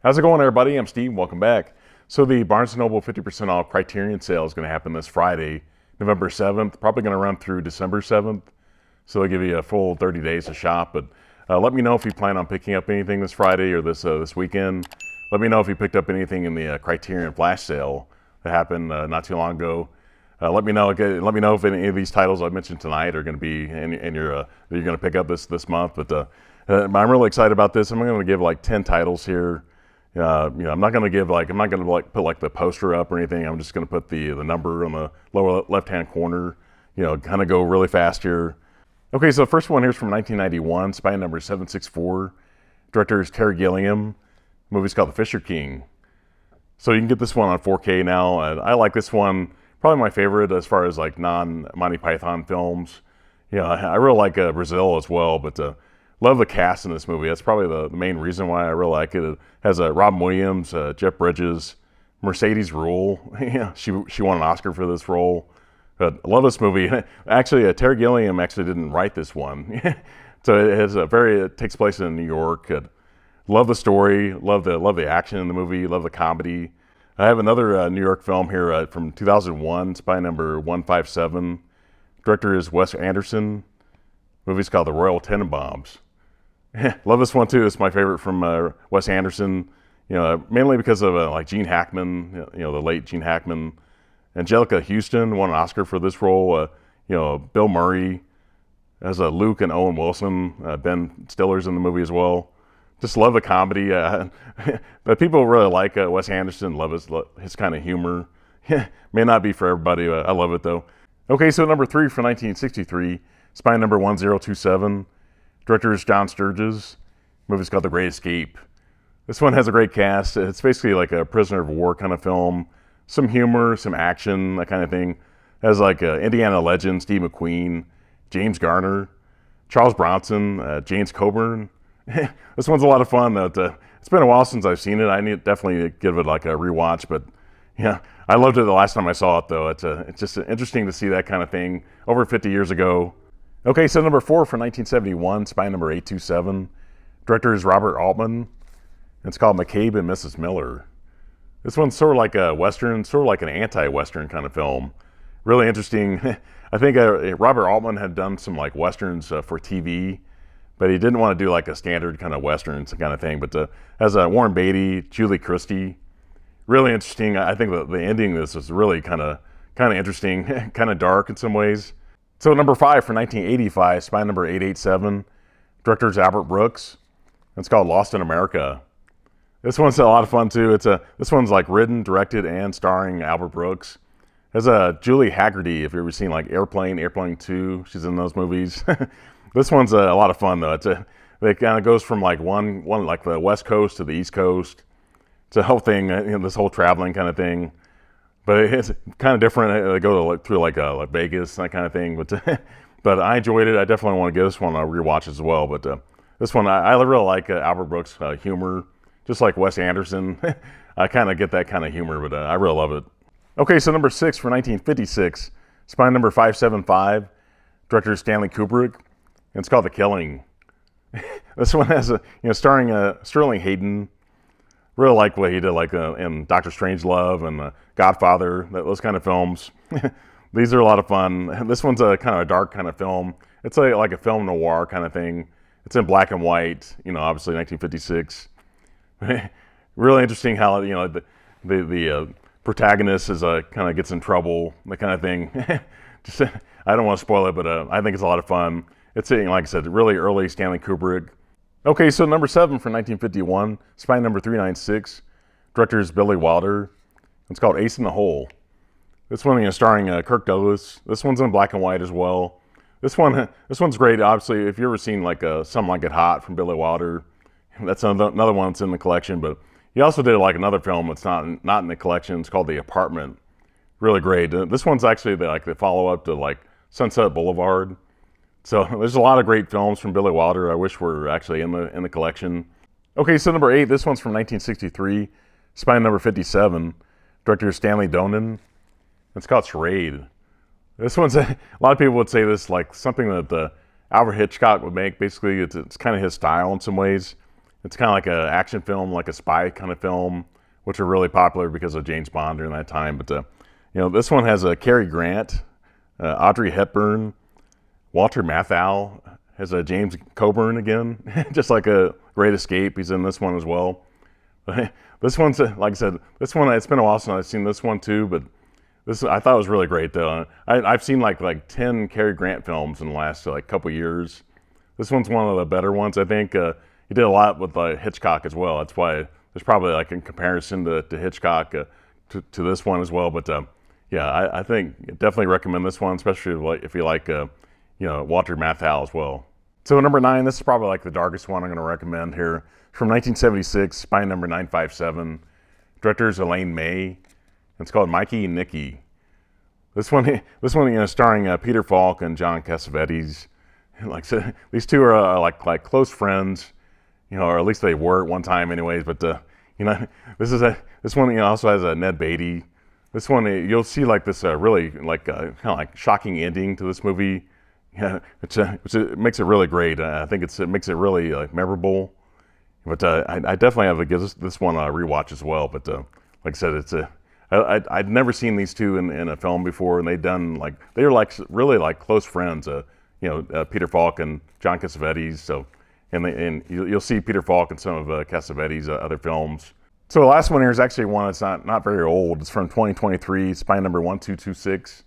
How's it going, everybody? I'm Steve. Welcome back. So the Barnes & Noble 50% off Criterion sale is going to happen this Friday, November 7th. Probably going to run through December 7th. So they'll give you a full 30 days to shop. But let me know if you plan on picking up anything this Friday or this weekend. Let me know if you picked up anything in the Criterion flash sale that happened not too long ago. Let me know. Let me know if any of these titles I mentioned tonight are going to be in your that you're going to pick up this month. But I'm really excited about this. I'm going to give like 10 titles here. I'm not going to put the poster up or anything. I'm just going to put the number on the lower left-hand corner. Kind of go really fast here. Okay, so the first one here is from 1991, Spy number 764. Director is Terry Gilliam. The movie's called The Fisher King. So you can get this one on 4K now. I like this one. Probably my favorite as far as like non-Monty Python films. I really like Brazil as well, but love the cast in this movie. That's probably the main reason why I really like it. It has Robin Williams, Jeff Bridges, Mercedes Ruehl. She won an Oscar for this role. I love this movie. Actually, Terry Gilliam actually didn't write this one. So it takes place in New York. Love the story. Love the action in the movie. Love the comedy. I have another New York film here from 2001, Spy number 157. Director is Wes Anderson. The movie's called The Royal Tenenbaums. Love this one too. It's my favorite from Wes Anderson. Mainly because of like Gene Hackman. The late Gene Hackman. Angelica Houston won an Oscar for this role. Bill Murray as Luke and Owen Wilson. Ben Stiller's in the movie as well. Just love the comedy. But people really like Wes Anderson. Love his kind of humor. May not be for everybody. I love it though. Okay, so number 3 for 1963, Spy number 1027. Director is John Sturges. The movie's called The Great Escape. This one has a great cast. It's basically like a prisoner of war kind of film. Some humor, some action, that kind of thing. It has like Indiana legend, Steve McQueen, James Garner, Charles Bronson, James Coburn. This one's a lot of fun. It's been a while since I've seen it. I need definitely give it like a rewatch, but yeah, I loved it the last time I saw it though. It's just interesting to see that kind of thing over 50 years ago. Okay, so number 4 for 1971, Spy number 827. Director is Robert Altman. It's called McCabe and Mrs. Miller. This one's sort of like a Western, sort of like an anti-Western kind of film. Really interesting. I think Robert Altman had done some like Westerns for TV, but he didn't want to do like a standard kind of Westerns kind of thing. But has Warren Beatty, Julie Christie. Really interesting. I think the ending of this is really kind of interesting, kind of dark in some ways. So number 5 for 1985, Spy number 887. Director is Albert Brooks. It's called Lost in America. This one's a lot of fun too. This one's like written, directed, and starring Albert Brooks. There's Julie Haggerty, if you've ever seen like Airplane 2. She's in those movies. This one's a lot of fun though. It kind of goes from like one like the West Coast to the East Coast. It's a whole thing, this whole traveling kind of thing. But it's kind of different. They go through like Vegas, that kind of thing. But I enjoyed it. I definitely want to give this one a rewatch as well. But this one, I really like Albert Brooks' humor, just like Wes Anderson. I kind of get that kind of humor, but I really love it. Okay, so number 6 for 1956, Spy number 575. Director is Stanley Kubrick. And it's called The Killing. This one has starring Sterling Hayden. Really like what he did, like in Doctor Strangelove and Godfather, those kind of films. These are a lot of fun. This one's a kind of a dark kind of film. It's like a film noir kind of thing. It's in black and white, obviously 1956. Really interesting how the protagonist is kind of gets in trouble, that kind of thing. Just I don't want to spoil it, but I think it's a lot of fun. It's like I said, really early Stanley Kubrick. Okay, so number 7 for 1951, Spy number 396. Director is Billy Wilder. It's called Ace in the Hole. This one, starring Kirk Douglas. This one's in black and white as well. This one's great. Obviously, if you've ever seen like Something Like It Hot from Billy Wilder, that's another one that's in the collection. But he also did like another film that's not in the collection. It's called The Apartment. Really great. This one's actually the follow up to like Sunset Boulevard. So there's a lot of great films from Billy Wilder I wish were actually in the collection. Okay, so number 8, this one's from 1963, Spy number 57. Director is Stanley Donen. It's called Charade. This one's a lot of people would say this like something that Alfred Hitchcock would make. Basically, it's kind of his style in some ways. It's kind of like an action film, like a spy kind of film, which are really popular because of James Bond during that time. But this one has Cary Grant, Audrey Hepburn, Walter Matthau, has James Coburn again, just like a Great Escape. He's in this one as well. This one's like I said, this one it's been a while since I've seen this one too, but this I thought it was really great though. I've seen like 10 Cary Grant films in the last like couple years. This one's one of the better ones, I think. He did a lot with Hitchcock as well. That's why there's probably like in comparison to Hitchcock to this one as well. But yeah, I think definitely recommend this one, especially if you like Walter Matthau as well. So number 9, this is probably like the darkest one I'm going to recommend here. From 1976, Spy Number 957. Director is Elaine May. It's called Mikey and Nicky. This one, starring Peter Falk and John Cassavetes. Like I said, these two are like close friends, or at least they were at one time, anyways. But this one also has Ned Beatty. This one you'll see like this really like kind of like shocking ending to this movie, which makes it really great. I think it makes it really memorable. But I definitely have to give this one a rewatch as well. But like I said, I'd never seen these two in a film before, and they were really like close friends. Peter Falk and John Cassavetes. So, and you'll see Peter Falk in some of Cassavetes' other films. So the last one here is actually one that's not very old. It's from 2023, Spy Number 1226.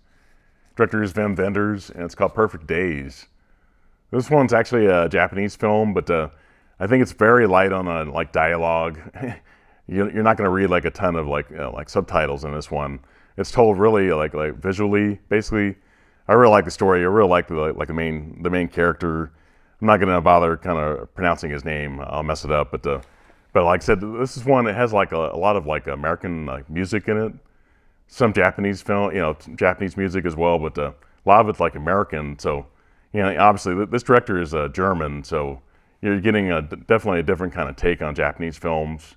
Director is Wim Wenders, and it's called Perfect Days. This one's actually a Japanese film, but I think it's very light on like dialogue. You're not going to read like a ton of like subtitles in this one. It's told really like visually, basically. I really like the story. I really like the main character. I'm not going to bother kind of pronouncing his name. I'll mess it up. But like I said, this is one that has like a lot of like American music in it. Some Japanese Japanese music as well. But a lot of it's like American. So obviously this director is German. So you're getting definitely a different kind of take on Japanese films.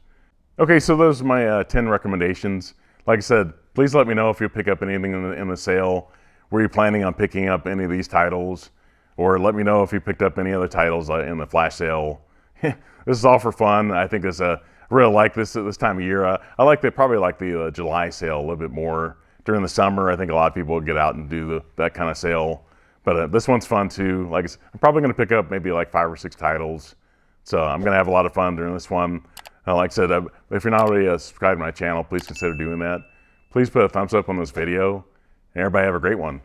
Okay, so those are my 10 recommendations. Like I said, please let me know if you pick up anything in the sale. Were you planning on picking up any of these titles? Or let me know if you picked up any other titles in the flash sale. This is all for fun. I think I really like this time of year. I probably like the July sale a little bit more. During the summer, I think a lot of people get out and do that kind of sale. But this one's fun too. Like I'm probably going to pick up maybe like 5 or 6 titles. So I'm going to have a lot of fun during this one. Like I said, if you're not already subscribed to my channel, please consider doing that. Please put a thumbs up on this video. And everybody have a great one.